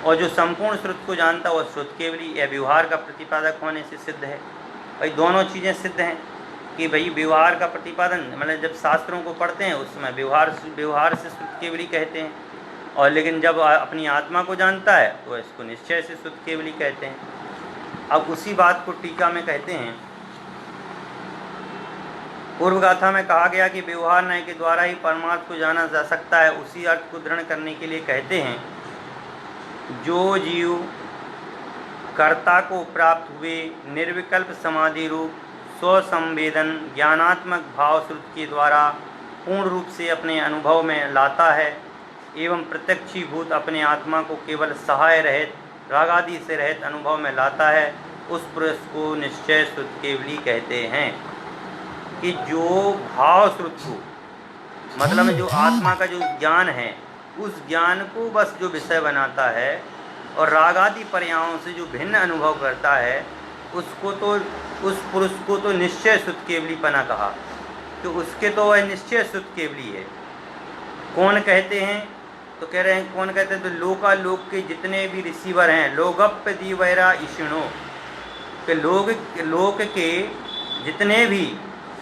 और जो संपूर्ण श्रुत को जानता है वह शुद्ध केवली, यह व्यवहार का प्रतिपादक होने से सिद्ध है। भाई दोनों चीज़ें सिद्ध हैं कि भाई व्यवहार का प्रतिपादन, मतलब जब शास्त्रों को पढ़ते हैं उस समय व्यवहार से शुद्ध केवली कहते हैं, और लेकिन जब अपनी आत्मा को जानता है तो इसको निश्चय से शुद्ध केवली कहते हैं। अब उसी बात को टीका में कहते हैं, पूर्व गाथा में कहा गया कि व्यवहार न्याय के द्वारा ही परमार्थ को जाना जा सकता है, उसी अर्थ को दृढ़ करने के लिए कहते हैं, जो जीव कर्ता को प्राप्त हुए निर्विकल्प समाधि रूप स्वसंवेदन ज्ञानात्मक भाव श्रुत के द्वारा पूर्ण रूप से अपने अनुभव में लाता है, एवं प्रत्यक्षीभूत अपने आत्मा को केवल सहाय रहित रागादि से रहित अनुभव में लाता है, उस पुरुष को निश्चय शुद्ध केवली कहते हैं। कि जो भाव श्रुत को, मतलब जो आत्मा का जो ज्ञान है उस ज्ञान को बस जो विषय बनाता है और रागादि पर्यायों से जो भिन्न अनुभव करता है, उसको तो उस पुरुष को तो निश्चय शुद्ध केवलीपना कहा, तो उसके तो वह निश्चय शुद्ध केवली है। कौन कहते हैं तो कह रहे हैं कौन कहते हैं, तो लोकालोक के जितने भी रिसीवर हैं, लोगप्य दीवैरा ईषिणो, कि लोक के जितने भी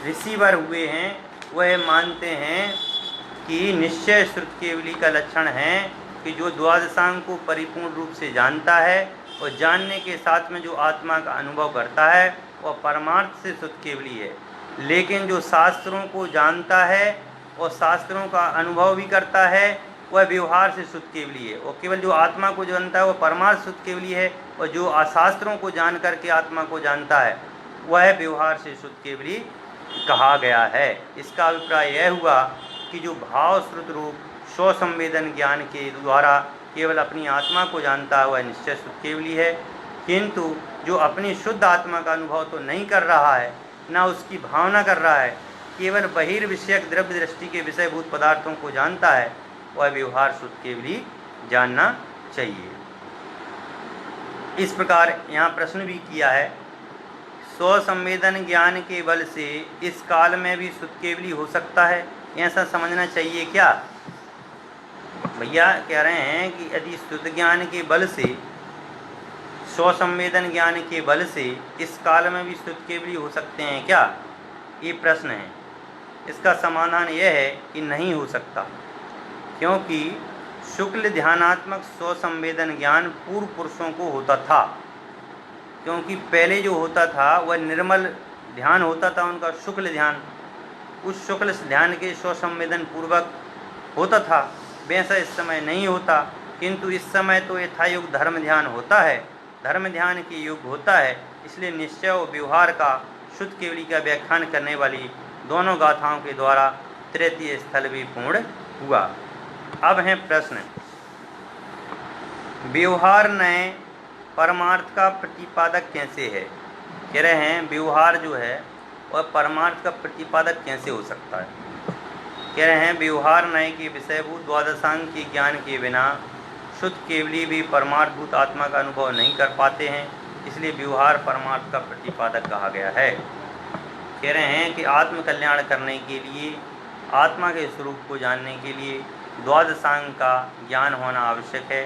रिसीवर हुए हैं वह मानते हैं कि निश्चय श्रुत केवली का लक्षण है कि जो द्वादशांग को परिपूर्ण रूप से जानता है और जानने के साथ में जो आत्मा का अनुभव करता है वह परमार्थ से श्रुत केवली है। लेकिन जो शास्त्रों को जानता है और शास्त्रों का अनुभव भी करता है वह व्यवहार से शुद्ध केवली है। और केवल जो आत्मा को जानता है वह परमार्थ शुद्ध केवली है, और जो शास्त्रों को जान करके आत्मा को जानता है वह व्यवहार से शुद्ध केवली कहा गया है। इसका अभिप्राय यह हुआ कि जो भाव श्रुत रूप स्वसंवेदन ज्ञान के द्वारा केवल अपनी आत्मा को जानता है वह निश्चय शुद्ध केवली है, किंतु जो अपनी शुद्ध आत्मा का अनुभव तो नहीं कर रहा है, ना उसकी भावना कर रहा है, केवल बहिर्विषयक द्रव्य दृष्टि के विषयभूत पदार्थों को जानता है, वह व्यवहार शुद्ध केवली जानना चाहिए। इस प्रकार यहाँ प्रश्न भी किया है, स्वसंवेदन ज्ञान के बल से इस काल में भी शुद्ध केवली हो सकता है, ऐसा समझना चाहिए क्या? भैया कह रहे हैं कि यदि शुद्ध ज्ञान के बल से, स्वसंवेदन ज्ञान के बल से इस काल में भी शुद्ध केवली हो सकते हैं क्या, ये प्रश्न है। इसका समाधान यह है कि नहीं हो सकता, क्योंकि शुक्ल ध्यानात्मक स्वसंवेदन ज्ञान पूर्व पुरुषों को होता था, क्योंकि पहले जो होता था वह निर्मल ध्यान होता था उनका, शुक्ल ध्यान। उस शुक्ल ध्यान के स्वसंवेदन पूर्वक होता था, वैसा इस समय नहीं होता। किंतु इस समय तो यथायुग धर्म ध्यान होता है, धर्म ध्यान के युग होता है, इसलिए निश्चय और व्यवहार का शुद्ध केवली का व्याख्यान करने वाली दोनों गाथाओं के द्वारा तृतीय स्थल भी पूर्ण हुआ। अब है प्रश्न, व्यवहार नए परमार्थ का प्रतिपादक कैसे है? कह रहे हैं व्यवहार जो है वह परमार्थ का प्रतिपादक कैसे हो सकता है? कह रहे हैं व्यवहार नए के विषयभूत द्वादशांग के ज्ञान के बिना शुद्ध केवली भी परमार्थभूत आत्मा का अनुभव नहीं कर पाते हैं, इसलिए व्यवहार परमार्थ का प्रतिपादक कहा गया है। कह रहे हैं कि आत्म कल्याण करने के लिए, आत्मा के स्वरूप को जानने के लिए द्वादशांग का ज्ञान होना आवश्यक है।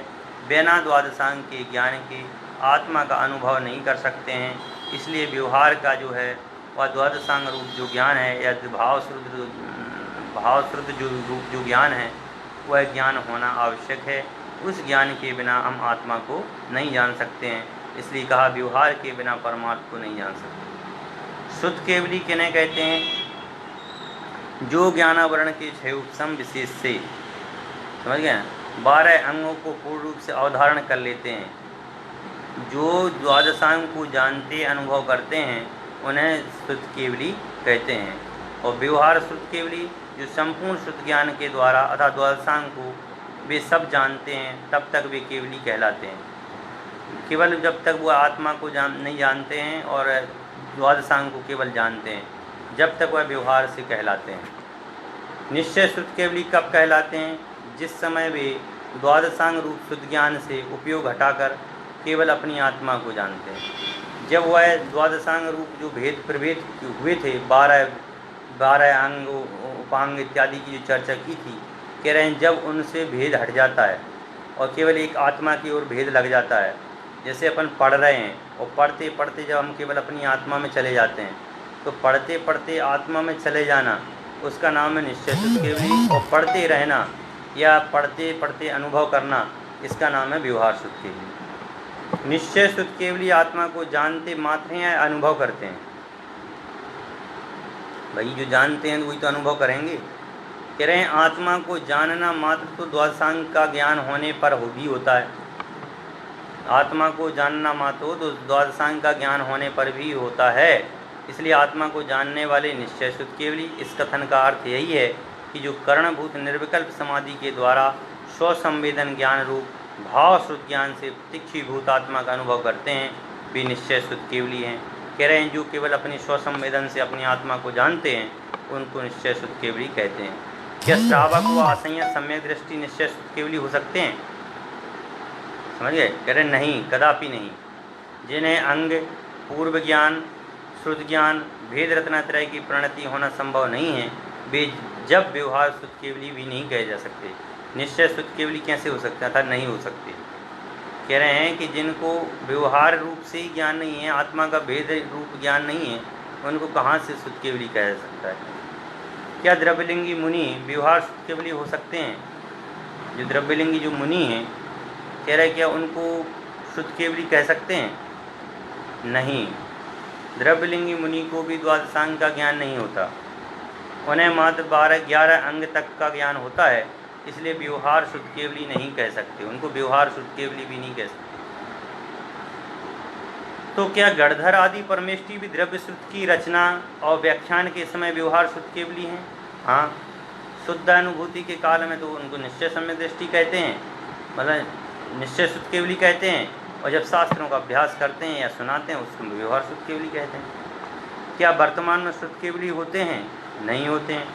बिना द्वादशांग के ज्ञान के आत्मा का अनुभव नहीं कर सकते हैं, इसलिए व्यवहार का जो है वह द्वादशांग रूप जो ज्ञान है या भावश्रुत जो रूप जो ज्ञान है वह ज्ञान होना आवश्यक है। उस ज्ञान के बिना हम आत्मा को नहीं जान सकते हैं, इसलिए कहा व्यवहार के बिना परमार्थ को नहीं जान सकते। शुद्ध केवली किन्हें कहते हैं? जो ज्ञानावरण के 6 उपसम विशेष से, समझ गए, 12 अंगों को पूर्ण रूप से अवधारण कर लेते हैं, जो द्वादशांग को जानते अनुभव करते हैं उन्हें शुद्ध केवली कहते हैं। और व्यवहार शुद्ध केवली जो संपूर्ण शुद्ध ज्ञान के द्वारा अर्थात द्वादशांग को वे सब जानते हैं तब तक वे केवली कहलाते हैं। केवल जब तक वो आत्मा को नहीं जानते हैं और द्वादशांग को केवल जानते हैं, जब तक वह व्यवहार से कहलाते हैं। निश्चय शुद्ध केवली कब कहलाते हैं? जिस समय वे द्वादशांग रूप शुद्ध ज्ञान से उपयोग हटाकर केवल अपनी आत्मा को जानते हैं। जब वह द्वादशांग रूप जो भेद प्रभेद हुए थे, 12 अंग उपांग इत्यादि की जो चर्चा की थी, कह रहे हैं जब उनसे भेद हट जाता है और केवल एक आत्मा की ओर भेद लग जाता है, जैसे अपन पढ़ रहे हैं और पढ़ते पढ़ते जब हम केवल अपनी आत्मा में चले जाते हैं, तो पढ़ते पढ़ते आत्मा में चले जाना उसका नाम है निश्चय शुद्ध केवली, और पढ़ते रहना या पढ़ते पढ़ते अनुभव करना इसका नाम है व्यवहार शुद्ध केवली। निश्चय शुद्ध केवली आत्मा को जानते मात्र हैं या अनुभव करते हैं? भाई जो जानते हैं वही तो अनुभव करेंगे। कह रहे हैं आत्मा को जानना मात्र तो द्वादशांग का ज्ञान होने पर भी होता है। आत्मा को जानना मात्र तो द्वादशांग का ज्ञान होने पर भी होता है, इसलिए आत्मा को जानने वाले निश्चय शुद्ध केवली। इस कथन का अर्थ यही है कि जो करणभूत निर्विकल्प समाधि के द्वारा स्वसंवेदन ज्ञान रूप भाव शुद्ध ज्ञान से प्रत्यक्षीभूत आत्मा का अनुभव करते हैं वे निश्चय शुद्ध केवली हैं। कह रहे हैं जो केवल अपनी स्वसंवेदन से अपनी आत्मा को जानते हैं उनको निश्चय शुद्ध केवली कहते हैं। क्या श्रावक व असंयत सम्यक दृष्टि निश्चय शुद्ध केवली हो सकते हैं? समझ गए? कह रहे नहीं, कदापि नहीं। जिन्हें अंग पूर्व ज्ञान श्रुत ज्ञान भेद रत्नात्रय की प्रणति होना संभव नहीं है, वे जब व्यवहार शुद्ध केवली भी नहीं कहे जा सकते। निश्चय शुद्ध केवली कैसे हो सकता है? नहीं हो सकती। कह रहे हैं कि जिनको व्यवहार रूप से ही ज्ञान नहीं है, आत्मा का भेद रूप ज्ञान नहीं है, उनको कहाँ से शुद्ध केवली कहा जा सकता है? क्या द्रव्यलिंगी मुनि व्यवहार शुद्ध केवली हो सकते हैं? जो द्रव्यलिंगी जो मुनि हैं, कह रहे क्या उनको शुद्ध केवली कह सकते हैं? नहीं। द्रव्यलिंगी मुनि को भी द्वादशांग का ज्ञान नहीं होता, उन्हें मात्र 12-11 अंग तक का ज्ञान होता है, इसलिए व्यवहार शुद्ध केवली नहीं कह सकते, उनको व्यवहार शुद्ध केवली भी नहीं कह सकते। तो क्या गणधर आदि परमेष्टि भी द्रव्य शुद्ध की रचना और व्याख्यान के समय व्यवहार शुद्ध केवली हैं? हाँ, शुद्ध अनुभूति के काल में तो उनको निश्चय सम्यक दृष्टि कहते हैं, मतलब निश्चय शुद्ध केवली कहते हैं, और जब शास्त्रों का अभ्यास करते हैं या सुनाते हैं उसको व्यवहार शुद्ध केवली कहते हैं। क्या वर्तमान में शुद्ध केवली होते हैं? नहीं होते हैं।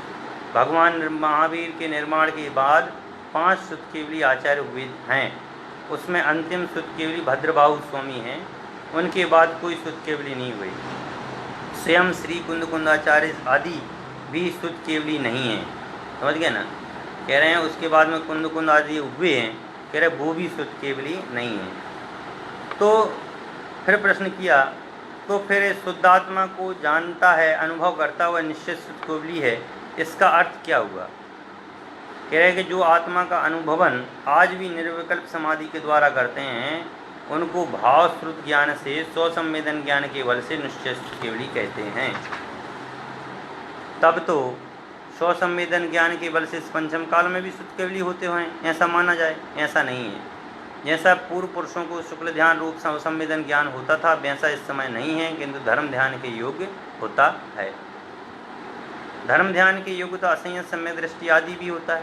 भगवान महावीर के निर्माण के बाद 5 शुद्ध केवली आचार्य हुए हैं, उसमें अंतिम शुद्ध केवली भद्रबाहु स्वामी हैं, उनके बाद कोई शुद्ध केवली नहीं हुई। स्वयं श्री कुंदाचार्य आदि भी शुद्ध केवली नहीं है, समझ गए ना? कह रहे हैं उसके बाद में कुंद आदि हुए हैं, कह रहे वो भी शुद्ध केवली नहीं है। तो फिर प्रश्न किया, तो फिर शुद्धात्मा को जानता है, अनुभव करता हुआ निश्चित शुद्ध केवली है, इसका अर्थ क्या हुआ? कह रहे हैं कि जो आत्मा का अनुभवन आज भी निर्विकल्प समाधि के द्वारा करते हैं, उनको भाव श्रुत ज्ञान से स्वसंवेदन ज्ञान के बल से निश्चय शुद्ध केवली कहते हैं। तब तो स्वसंवेदन ज्ञान के बल से पंचम काल में भी शुद्ध केवली होते हुए ऐसा माना जाए? ऐसा नहीं है। जैसा पूर्व पुरुषों को शुक्ल ध्यान रूप संवेदन ज्ञान होता था, वैसा इस समय नहीं है, किंतु धर्म ध्यान के योग्य होता है। धर्म ध्यान के योग्य तो असंयत सम्यक दृष्टि आदि भी होता है।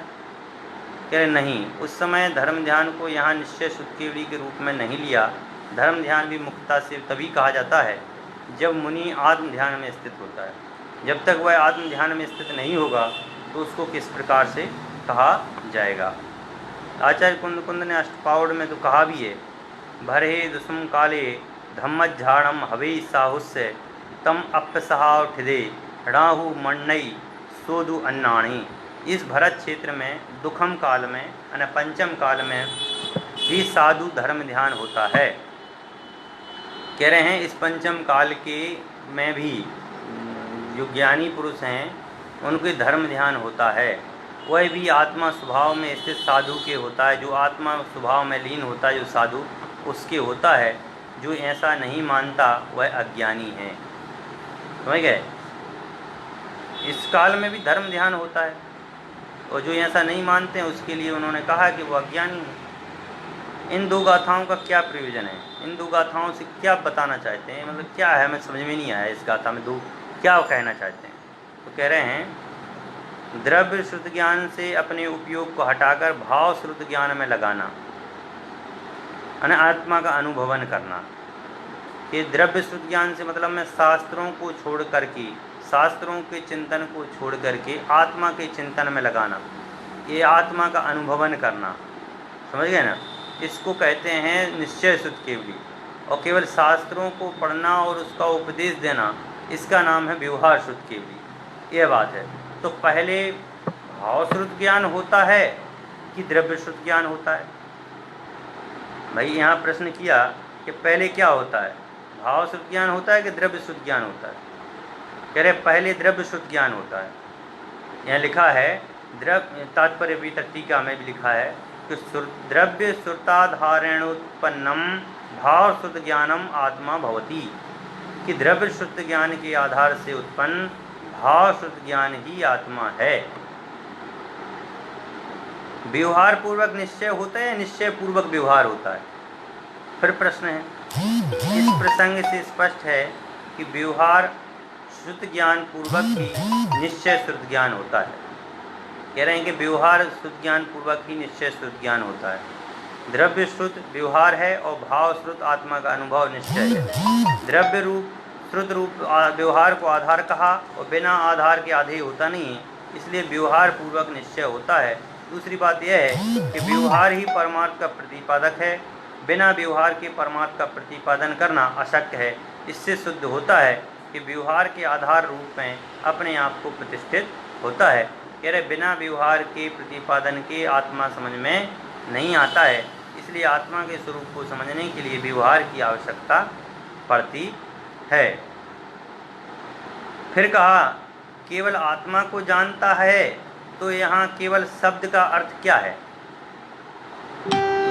कह रहे नहीं, उस समय धर्म ध्यान को यहाँ निश्चय शुद्ध केवली के रूप में नहीं लिया। धर्म ध्यान भी मुक्तता से तभी कहा जाता है जब मुनि आत्म ध्यान में स्थित होता है। जब तक वह आत्म ध्यान में स्थित नहीं होगा तो उसको किस प्रकार से कहा जाएगा? आचार्य कुंद ने अष्टपावड़ में तो कहा भी है, भरे दुसुम काले धम्मझाड़म हवे साहुस्य तम अपसहाठिदे राहु मण्डई सोदु अन्नाणी। इस भरत क्षेत्र में दुखम काल में यानी पंचम काल में भी साधु धर्म ध्यान होता है। कह रहे हैं इस पंचम काल के में भी जो ज्ञानी पुरुष हैं उनके धर्म ध्यान होता है। वह भी आत्मा स्वभाव में स्थित साधु के होता है, जो आत्मा स्वभाव में लीन होता है, जो साधु उसके होता है। जो ऐसा नहीं मानता वह अज्ञानी है, समझ गए? इस काल में भी धर्म ध्यान होता है, और जो ऐसा नहीं मानते हैं उसके लिए उन्होंने कहा कि वो अज्ञानी है। इन दो गाथाओं का क्या प्रयोजन है? इन दो गाथाओं से क्या बताना चाहते हैं? मतलब क्या है, हमें समझ में नहीं आया इस गाथा में दो क्या कहना चाहते हैं। तो कह रहे हैं द्रव्य श्रुत ज्ञान से अपने उपयोग को हटाकर भाव श्रुत ज्ञान में लगाना, यानी आत्मा का अनुभवन करना। कि द्रव्य श्रुत ज्ञान से मतलब मैं शास्त्रों को छोड़ करके, शास्त्रों के चिंतन को छोड़ करके आत्मा के चिंतन में लगाना, ये आत्मा का अनुभवन करना, समझ गए ना? इसको कहते हैं निश्चय शुद्ध केवली। और केवल शास्त्रों को पढ़ना और उसका उपदेश देना, इसका नाम है व्यवहार शुद्ध केवली। यह बात है। तो पहले भाव श्रुत ज्ञान होता है कि द्रव्य शुद्ध ज्ञान होता है? भाई यहाँ प्रश्न किया कि पहले क्या होता है, भाव शुद्ध ज्ञान होता है कि द्रव्य शुद्ध ज्ञान होता है? कह रहे पहले द्रव्य शुद्ध ज्ञान होता है। यहाँ लिखा है द्रव्य तात्पर्य भी टीका में भी लिखा है कि द्रव्य श्रुताधारेणोत्पन्नम भाव शुद्ध ज्ञानम आत्मा भवति, कि द्रव्य शुद्ध ज्ञान के आधार से उत्पन्न भाव शुद्ध ज्ञान ही आत्मा है। व्यवहार पूर्वक निश्चय होता है या निश्चय पूर्वक व्यवहार होता है? फिर प्रश्न है। इस प्रसंग से स्पष्ट है कि व्यवहार शुद्ध ज्ञान पूर्वक ही निश्चय शुद्ध ज्ञान होता है। कह रहे हैं कि व्यवहार शुद्ध ज्ञान पूर्वक ही निश्चय शुद्ध ज्ञान होता है। द्रव्य श्रुत व्यवहार है और भाव श्रुत आत्मा का अनुभव निश्चय है। द्रव्य रूप श्रुत रूप व्यवहार को आधार कहा और बिना आधार के आधेय होता नहीं है, इसलिए व्यवहार पूर्वक निश्चय होता है। दूसरी बात यह है कि व्यवहार ही परमार्थ का प्रतिपादक है, बिना व्यवहार के परमार्थ का प्रतिपादन करना अशक्य है। इससे सिद्ध होता है कि व्यवहार के आधार रूप में अपने आप को प्रतिष्ठित होता है। कह रहे बिना व्यवहार के प्रतिपादन के आत्मा समझ में नहीं आता है, इसलिए आत्मा के स्वरूप को समझने के लिए व्यवहार की आवश्यकता पड़ती है। फिर कहा केवल आत्मा को जानता है, तो यहाँ केवल शब्द का अर्थ क्या है?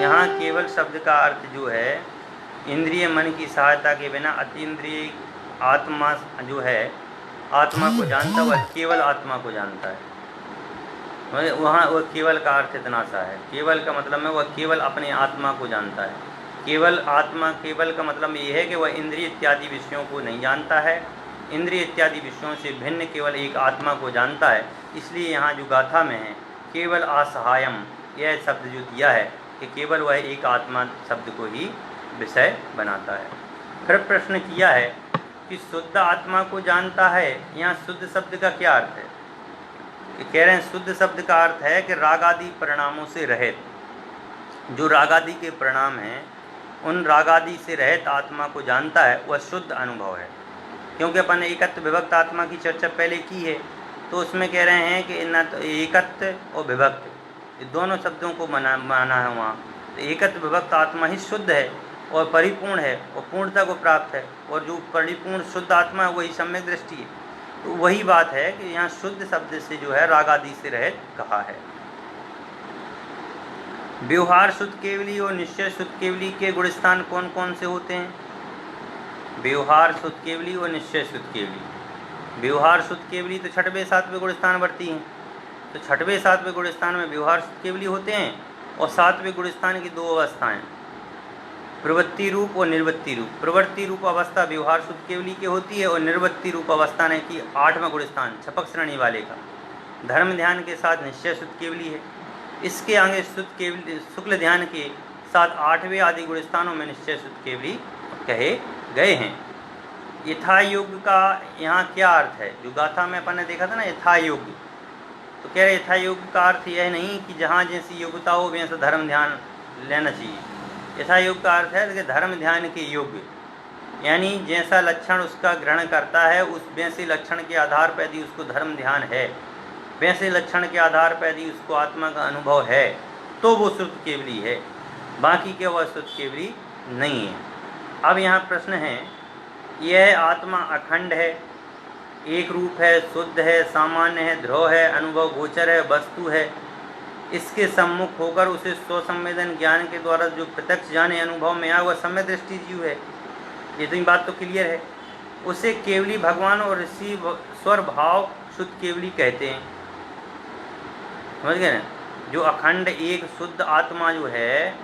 यहाँ केवल शब्द का अर्थ जो है इंद्रिय मन की सहायता के बिना अतीन्द्रिय आत्मा जो है आत्मा को जानता, वह केवल आत्मा को जानता है। वहाँ वह केवल का अर्थ इतना सा है, केवल का मतलब है वह केवल अपने आत्मा को जानता है। केवल आत्मा, केवल का मतलब ये है कि वह इंद्रिय इत्यादि विषयों को नहीं जानता है, इंद्रिय इत्यादि विषयों से भिन्न केवल एक आत्मा को जानता है। इसलिए यहाँ जो गाथा में है केवल असहायम यह शब्द जो दिया है कि केवल वह एक आत्मा शब्द को ही विषय बनाता है। फिर प्रश्न किया है कि शुद्ध आत्मा को जानता है, यहाँ शुद्ध शब्द का क्या अर्थ है? कि कह रहे हैं शुद्ध शब्द का अर्थ है कि रागादि परिणामों से रहित, जो रागादि के परिणाम हैं उन रागादि से रहित आत्मा को जानता है, वह शुद्ध अनुभव है। क्योंकि अपन एकत्व विभक्त आत्मा की चर्चा पहले की है, तो उसमें कह रहे हैं कि न तो एकत्व और विभक्त दोनों शब्दों को माना है वहाँ। तो एकत्व विभक्त आत्मा ही शुद्ध है और परिपूर्ण है और पूर्णता को प्राप्त है, और जो परिपूर्ण शुद्ध आत्मा है वही सम्यक दृष्टि है। तो वही बात है कि यहाँ शुद्ध शब्द से जो है रागादि से रहित कहा है। व्यवहार शुद्ध केवली और निश्चय शुद्ध केवली के गुणस्थान कौन कौन से होते हैं? व्यवहार शुद्ध केवली और निश्चय शुद्ध केवली। व्यवहार शुद्ध केवली तो छठवें सातवें गुणस्थान वर्ती हैं, तो छठवें सातवें गुणस्थान में व्यवहार शुद्ध केवली होते हैं, और सातवें गुणस्थान की दो अवस्थाएं, प्रवृत्ति रूप और निर्वृत्ति रूप। प्रवृत्ति रूप अवस्था व्यवहार शुद्ध केवली की होती है, और निर्वृत्ति रूप अवस्था ने की आठवां गुणस्थान छपक श्रेणी वाले का धर्म ध्यान के साथ निश्चय शुद्ध केवली है। इसके आगे शुद्ध केवली शुक्ल ध्यान के साथ आठवें आदि गुणस्थानों में निश्चय शुद्ध केवली कहे गए हैं। यथा योग का यहाँ क्या अर्थ है? जो गाथा में अपन ने देखा था ना यथा योग, तो कह रहे यथा योग का अर्थ यह नहीं कि जहाँ जैसी योग्यता हो वैसा धर्म ध्यान लेना चाहिए। यथा योग का अर्थ है कि धर्म ध्यान के योग्य, यानी जैसा लक्षण उसका ग्रहण करता है उस वैसे लक्षण के आधार पर यदि उसको धर्म ध्यान है, वैसे लक्षण के आधार पर यदि उसको आत्मा का अनुभव है, तो वो शुद्ध केवली है, बाकी के वह शुद्ध केवली नहीं है। अब यहाँ प्रश्न है, यह आत्मा अखंड है, एक रूप है, शुद्ध है, सामान्य है, ध्रुव है, अनुभव गोचर है, वस्तु है। इसके सम्मुख होकर उसे स्वसंवेदन ज्ञान के द्वारा जो प्रत्यक्ष जाने अनुभव में आया वह सम्यक दृष्टि जीव है। ये तो बात तो क्लियर है। उसे केवली भगवान और ऋषि स्वर भाव शुद्ध केवली कहते हैं, समझ गए ना? जो अखंड एक शुद्ध आत्मा जो है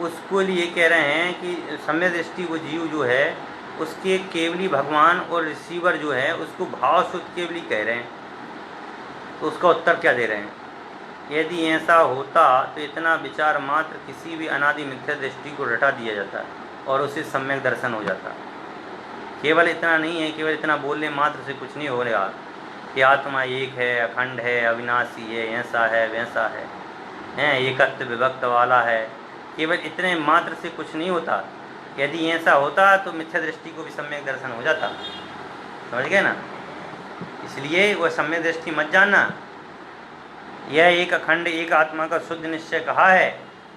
उसको लिए कह रहे हैं कि सम्यक दृष्टि वो जीव जो है उसके केवली भगवान और रिसीवर जो है उसको भाव शुद्ध केवली कह रहे हैं। तो उसका उत्तर क्या दे रहे हैं? यदि ऐसा होता तो इतना विचार मात्र किसी भी अनादि मिथ्या दृष्टि को रटा दिया जाता और उसे सम्यक दर्शन हो जाता। केवल इतना नहीं है, केवल इतना बोलने मात्र से कुछ नहीं हो रहा कि आत्मा एक है, अखंड है, अविनाशी है, ऐसा है वैसा है, एकत्व विभक्त वाला है। केवल इतने मात्र से कुछ नहीं होता। यदि ऐसा होता तो मिथ्या दृष्टि को भी सम्यक दर्शन हो जाता, समझ गए ना? इसलिए वह सम्यक दृष्टि मत जानना। यह एक अखंड एक आत्मा का शुद्ध निश्चय कहा है,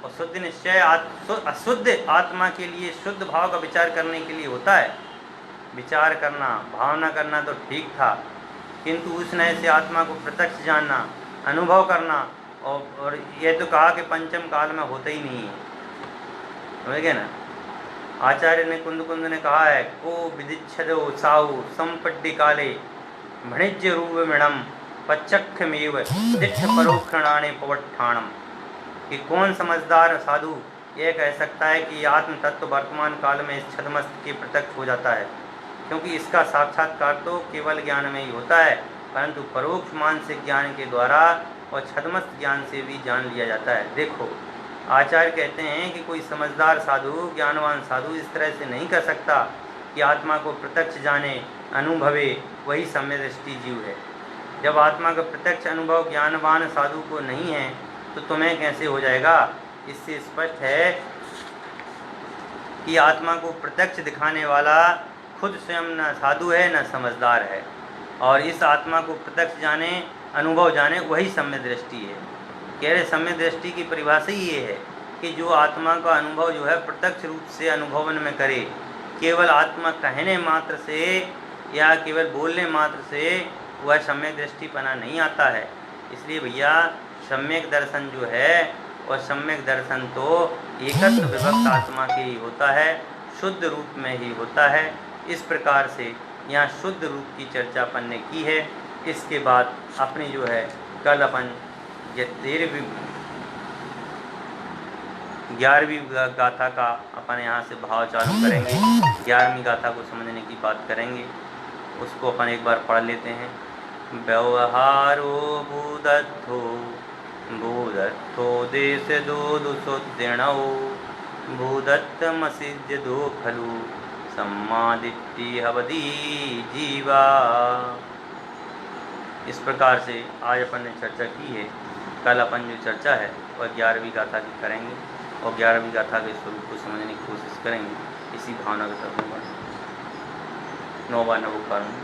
और शुद्ध निश्चय अशुद्ध आत्मा के लिए शुद्ध भाव का विचार करने के लिए होता है। विचार करना, भावना करना तो ठीक था, किंतु उस नए से आत्मा को प्रत्यक्ष जानना, अनुभव करना, और यह तो कहा कि पंचम काल में होता ही नहीं है, समझ गए ना? आचार्य ने कुंद ने कहा है, को विदिच्छदो साहु संपट्टि काले भणिज्य रूप मृणम पच्चक्षमेव दिक्ष परोक्षणाने पवट्ठाणम। कि कौन समझदार साधु यह कह सकता है कि आत्म तत्व वर्तमान काल में इस छद्मस्त के प्रत्यक्ष हो जाता है, क्योंकि इसका साक्षात्कार तो केवल ज्ञान में ही होता है, परंतु परोक्ष मानसिक ज्ञान के द्वारा और छद्मस्त ज्ञान से भी जान लिया जाता है। देखो, आचार्य कहते हैं कि कोई समझदार साधु, ज्ञानवान साधु इस तरह से नहीं कर सकता कि आत्मा को प्रत्यक्ष जाने, अनुभवे, वही सम्यक दृष्टि जीव है। जब आत्मा का प्रत्यक्ष अनुभव ज्ञानवान साधु को नहीं है तो तुम्हें कैसे हो जाएगा? इससे स्पष्ट है कि आत्मा को प्रत्यक्ष दिखाने वाला खुद स्वयं न साधु है न समझदार है, और इस आत्मा को प्रत्यक्ष जाने, अनुभव जाने वही सम्यक दृष्टि है। कह रहे सम्यक दृष्टि की परिभाषा ही ये है कि जो आत्मा का अनुभव जो है प्रत्यक्ष रूप से अनुभवन में करे, केवल आत्मा कहने मात्र से या केवल बोलने मात्र से वह सम्यक दृष्टिपना नहीं आता है। इसलिए भैया सम्यक दर्शन जो है और सम्यक दर्शन तो एकत्र विभक्त आत्मा के ही होता है, शुद्ध रूप में ही होता है। इस प्रकार से यहाँ शुद्ध रूप की चर्चा अपन ने की है। इसके बाद अपनी जो है कल अपन 11वीं गाथा का अपन यहाँ से भाव चालू करेंगे। 11वीं गाथा को समझने की बात करेंगे, उसको अपन एक बार पढ़ लेते हैं। व्यवहारो भूदत्थो भूदत्थो देश दो दुसुद्दिणौ भूदत्तमसिद्ध दो खलु सम्मादित्ति हवदी जीवा। इस प्रकार से आज अपन ने चर्चा की है। कल अपन जो चर्चा है वह 11वीं गाथा की करेंगे और 11वीं गाथा के स्वरूप को समझने की कोशिश करेंगे। इसी भावना के साथ में 9 बार नवोकार में